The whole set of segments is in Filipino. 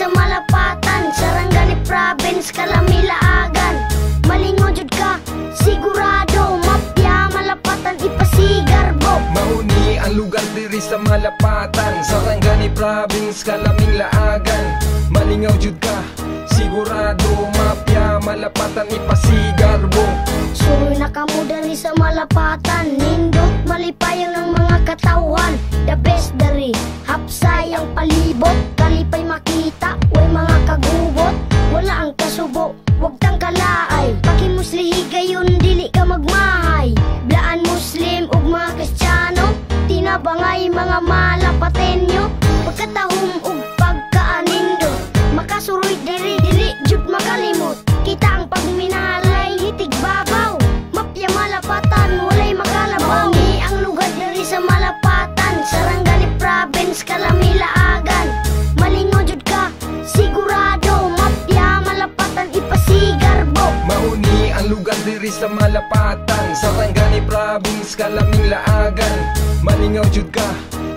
sa Malapatan, Sarangani Province, Kalamilaagan. Malingaw jud ka, sigurado, mapya Malapatan ipasigarbo. Mauni ang lugar diri sa Malapatan, Sarangani Province, Kalamilaagan. Malingaw jud ka, sigurado, mapya Malapatan ipasigarbo. Suroy na kamo dari sa Malapatan, nindot malipayang ng mga katawan. The best dari, hapsay ang palibot, kalipay makita, way mga kagubot. Wala ang kasubo, wag tang kalaay, pakimuslihi gayon dili ka magmahay. Blaan Muslim ug mga Kristiyano, tinabangay mga Malapatenyo. Pagkatahom ug pagkaanindo, makasuroy diri dili jud makalimot. Kita ang pagminalay hitig babaw, mapya Malapatan walay makalabaw. Ni ang lugar diri sa Malapatan, Sarangani Province, Kalamilaagan. Malingaw jud ka, sigurado, mapya Malapatan ipasigarbo. Mauni ang lugar diri sa Malapatan, Sarangani Province, Kalamilaagan. Malingaw jud ka,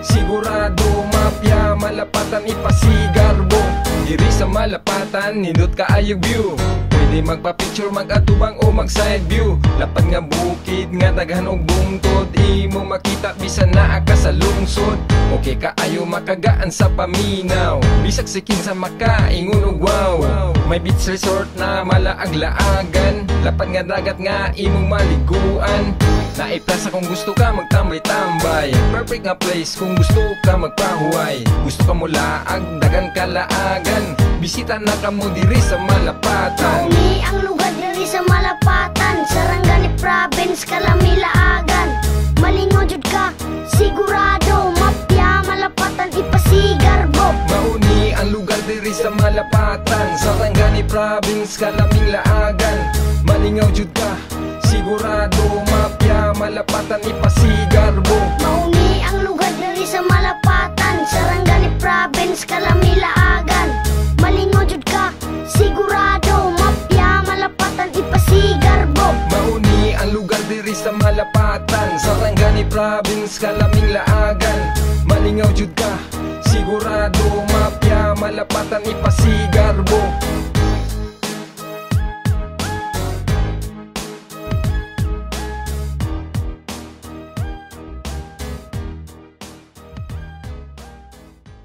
sigurado, mapya Malapatan ipasigarbo. Diri sa Malapatan, nindot ka ayog view, pwede magpa-picture, mag-atubang o mag-side view. Lapad nga bukid, nga daghan og bungtod, imo makita bisan naa ka sa lungsod. Okay ka ayo makagaan sa paminaw, bisag si kinsa makaingon og wow. May beach resort na malaag-laagan, lapad nga dagat nga imong maliguan. Naiplasa kung gusto ka magtambay-tambay, perfect nga place kung gusto ka magpahuway. Gusto ka mula dagan kalaagan, bisita na ka mo diri sa Malapatan. Mauni ang lugar diri sa Malapatan, Sarangani Province, Kalamilaagan. Malingaw jud ka, sigurado, mapya Malapatan ipasigarbo. Mauni ang lugar diri sa Malapatan, Sarangani Province, Kalamilaagan. Malingaw jud ka, sigurado, mapya Malapatan ipasigarbo. Mauni ang lugar diri sa Malapatan, Sarangani Province, Kalamilaagan. Malingaw jud ka, sigurado, mapya Malapatan ipasigarbo. Mauni ang lugar diri sa Malapatan, Sarangani Province, Kalamilaagan. Malingaw jud ka, sigurado, mapya Malapatan ipasigarbo.